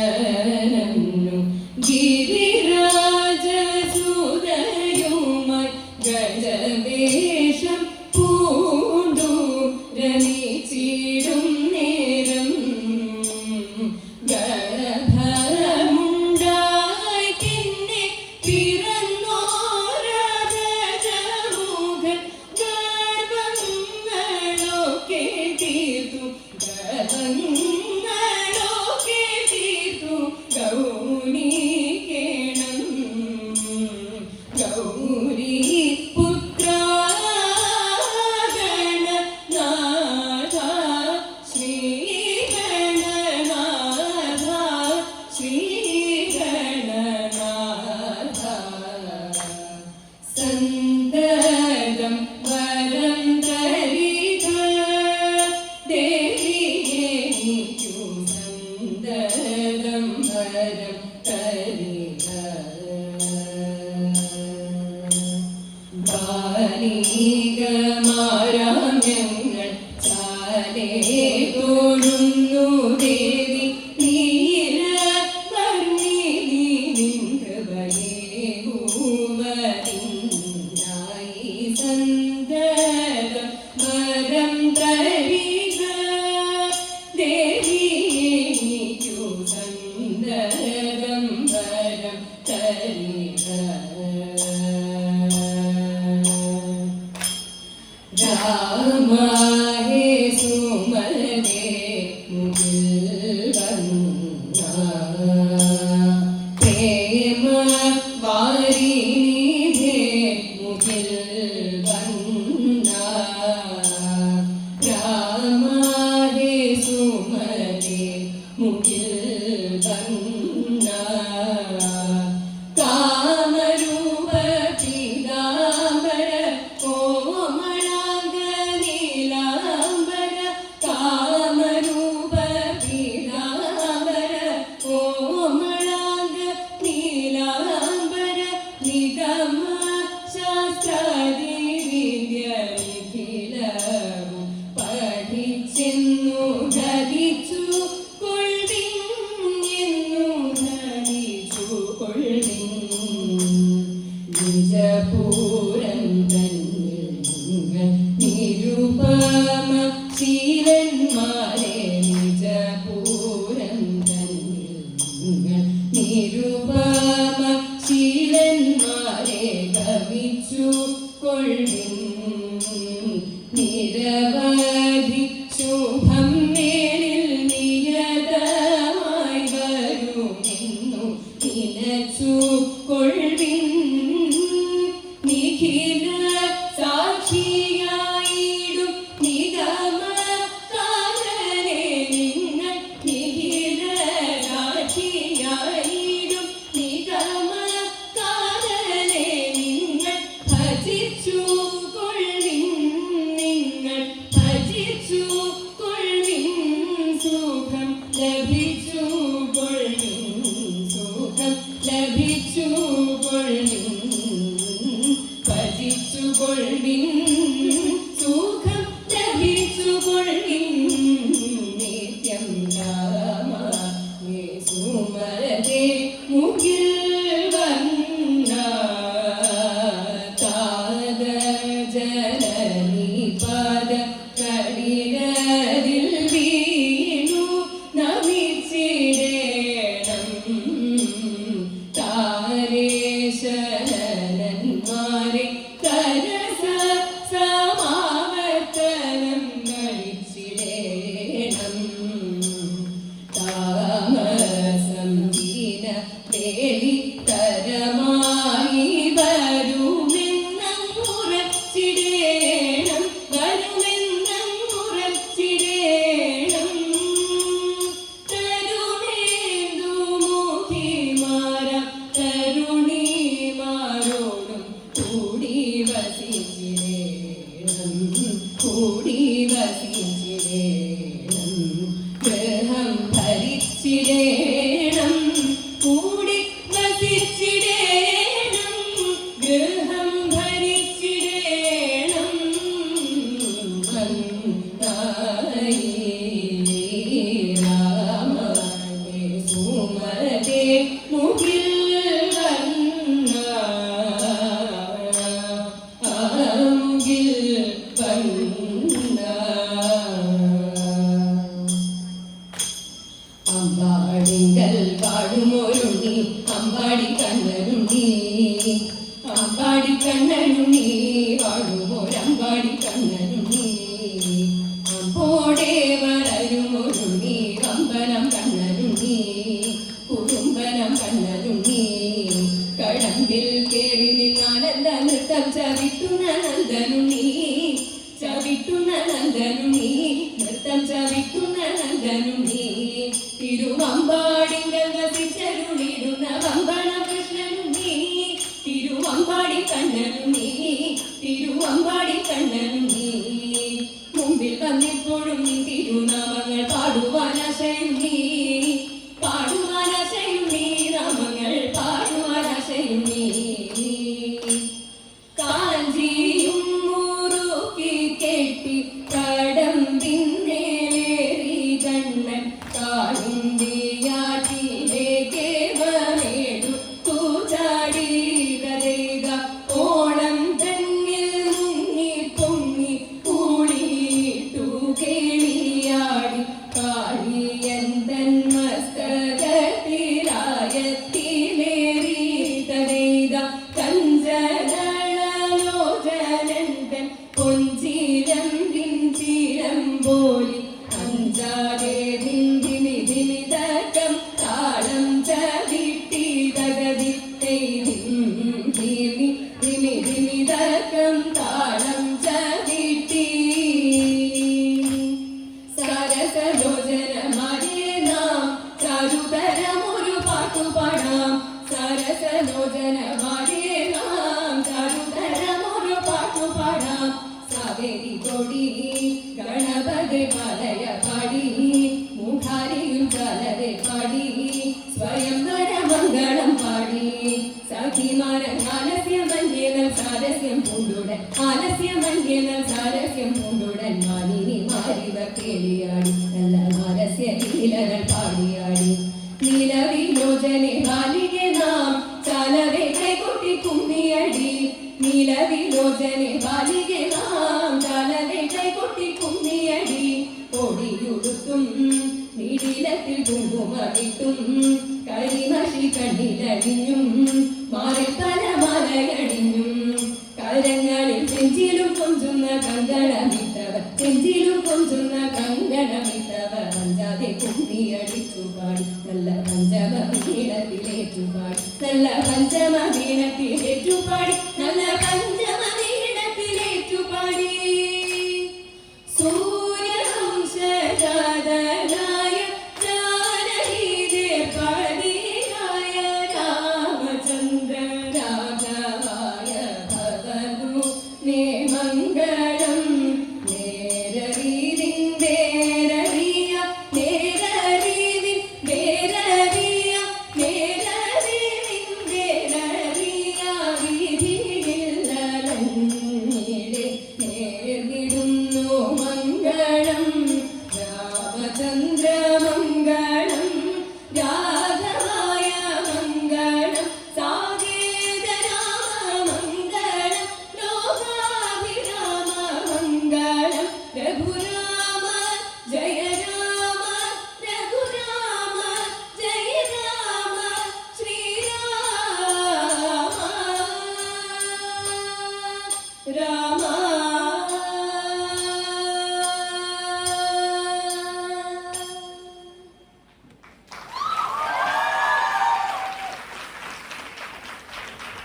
ഗംഗാധരനു ഗിരിരാജസുതയുമായി ഗജവേഷം പൂണ്ടു രമിച്ചിടും നേരം ഗർഭമുണ്ടായി പിന്നെ പിറന്നോരജമുഖൻ ഗർഭങ്ങളൊക്കെ തീർത്തു ഗർഭങ്ങളൊക്കെ തീർത്തു ഗൗരീകേണം ഗൗരീ സന്തതം വരം തരിക ദേവിയേനിക്കു സന്തതം വരം തരിക ബാലികമാരാം ഞങ്ങൾ ചാലേ തോഴുന്നു ദേവി നീല വർണ്ണിനി നിൻകൃപയേകൂവതിനായി സന്തതം വരം തരിക ദേവിയേനിക്കു സന്തതം വരം തരിക രാമഹേ സുമതേ മുകിൽ വന്ന പ്രേമ വാരിനിധേ മുകിൽ വന്ന രാമഹേ സുമതേ മുകിൽ വന്ന കാമരൂപ പീതാംബര കോമളാംഗ നീലാംബര കാമരൂപ പീതാംബര കോമളാംഗ നീലാംബര നിഗമ ശാസ്ത്രാദി വിദ്യ നിഖിലവും പഠിച്ചെന്നു ധരിച്ചു കൊള്ളിൻ എന്നു ധരിച്ചു കൊള്ളിൻ നിജപൂരം തന്നിൽ നിങ്ങൾ നിരുപമ ശീലന്മാരെ നിജപൂരം തന്നിൽ നിങ്ങൾ നിരുപമ ശീലന്മാരെ ഗമിച്ചു കൊള്ളിൻ നിരവധി ശുഭം മേലിൽ നിയതമായി വരുമെന്നു നിലച്ചു കൊള്ളിൻ നിഖില സാക്ഷിയായിടും നിഗമ കാലനെ നിങ്ങൾ നിഖില സാക്ഷിയായിടും നിഗമ കാലനെ നിങ്ങൾ ഭജിച്ചു കൊള്ളിൻ നിങ്ങൾ ഭജിച്ചു കൊള്ളിൻ സുഖം ലഭിച്ചു കൊള്ളിൻ സുഖം ലഭിച്ചു കൊള്ളിൻ ഭജിച്ചു കൊള്ളിൻ സുഖം ലഭിച്ചു കൊള്ളിൻ നിത്യം രാമ സുമരതേ മുകിൽ വന്ന താത ജനനി പാദ കടിരതിൽ വീണു നമിച്ചിടേണം താരേശനന്മാരെ കരസ സമാവർത്തനം കളിച്ചിടേണം താമസം ദീന ദേവി തരമായി വരുമെന്നുറച്ചിടേണം വരുമെന്നുറച്ചിടേണം തരുണേന്ദുമുഖിമാരാം തരുണിമാരോടും കൂടി വസിച്ചിടേണം കൂടി വസിച്ചിടേണം ഗൃഹം ഭരിച്ചിടേണം കൂടി വസിച്ചിടേണം ഗൃഹം ഭരിച്ചിടേണം വന്നായി പാട്ടുപാടി കണ്ണനും നീ മുമ്പിൽ വന്നിപ്പോഴും നീ തിരുനാമങ്ങൾ പാടുവാനാശയും നീ പാടുവാനാശയും നീ നാമങ്ങൾ പാടുവാനാശയും നീ കാഞ്ചിയും മുറുക്കി കെട്ടി കടമ്പിന്നേറി കണ്ണൻ കാളിന്തിയാറ്റിലേക്ക് വരേടു തൂചാടി കരയുക ഓണം തന്നിൽ മുങ്ങി പൊങ്ങി കൂളിട്ടു കേളിയാടി കാളിയന്തൻ മസ്തകത്തിലായത്തിലേറി കരയുക കഞ്ചനലോചനന്തൻ പൊഞ്ചിരം ചിരം പോലി അഞ്ചാതെ ധിമിതക്കം താളം ചവിട്ടി ധിമിതക്കം താളം ചവിട്ടി സരസലോചനമാരെ നാം ചാരുതരമൊരു പാട്ടുപാടാം സരസലോചനമാരെ നാം ചാരുതരമൊരു പാട്ടുപാടാം സാവേരി കൊടി ഗണപതി മലയ പാടി മുഖാരിയും ചലരെ പാടി സ്വയംവര മംഗളം പാടി സഖിമാരൻ ആലസ്യമന്യേനൽ സാരസ്യം പൂണ്ടുടൻ ആലസ്യമന്യേനൽ സാരസ്യം പൂണ്ടുടൻ മാലിനി മാരിവ കേളിയാടി നല്ല മാരസ്യ ലീലകൾ പാടിയാടി നീലവിലോചനെ ബാലികെ നാം ചാലവെ കൈകൊട്ടി കുമ്മിയടി നീലവിലോചനെ ബാലികെ നാം ചാലവെ കൈകൊട്ടി കുമ്മിയടി കൊടിയുടുത്തും നീടിലത്തിൽ കുങ്കുമമിട്ടും കരിമഷി കണ്ണിലടിഞ്ഞും മാറി തലമലയടിഞ്ഞും കരങ്ങളിൽ ചെഞ്ചിലും കൊഞ്ചുന്ന കങ്കണമിട്ടവർ ചെഞ്ചിലും കൊഞ്ചുന്ന കങ്കണമിട്ടവർ അഞ്ചാതെ കുമ്മിയടിച്ചു പാടി നല്ല പഞ്ചമീണത്തിലേറ്റുപാടി നല്ല പഞ്ചമീണത്തിലേറ്റുപാടി നല്ല പഞ്ചമീണത്തിലേറ്റുപാടി സൂര്യവംശജാതനായ ജാനകീദേവപതിയായ രാമചന്ദ്ര രാഘവായ ഭവതു നേ മംഗളം നേരരീതിൻ നേരറിയ നേരരീതിൻ നേരറിയ നേരരീതിൻ നേരറിയ വിധിയില്ലലഞ്ഞിടെ നേർന്നിടുന്നു മംഗളം രാമചന്ദ്ര മംഗളം രാഘവായ മംഗളം സാകേത രാമ മംഗളം ലോകാഭിരാമ മംഗളം രഘുരാമ ജയ രാമ രഘുരാമ ജയ രാമ ശ്രീരാമ രാമ